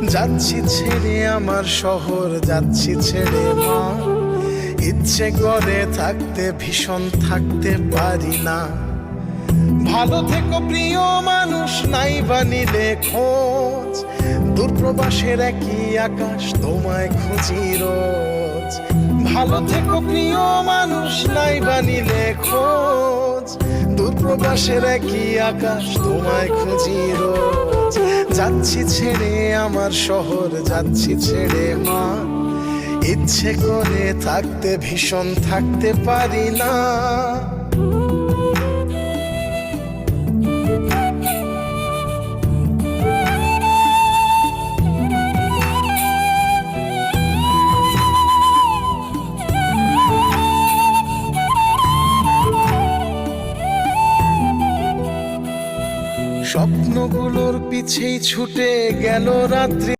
যাচ্ছি ছেড়ে আমার শহর, যাচ্ছি ছেড়ে মা। ইচ্ছে করে থাকতে ভীষণ থাকতে পারি না। ভালো থেকো প্রিয় মানুষ, নাই বা নিলে খোঁজ। দূরপ্রবাসের একই আকাশ, তোমায় খুঁজি রোজ। ভালো থেকো প্রিয় মানুষ, নাই বা নিলে খোঁজ। দূরপ্রবাসের একই আকাশ, তোমায় খুঁজি রোজ। যাচ্ছি ছেড়ে আমার শহর, যাচ্ছি ছেড়ে মা। ইচ্ছে করে থাকতে ভীষণ থাকতে পারি না। স্বপ্নগুলোর পিছেই ছুটে গেল রাত্রি।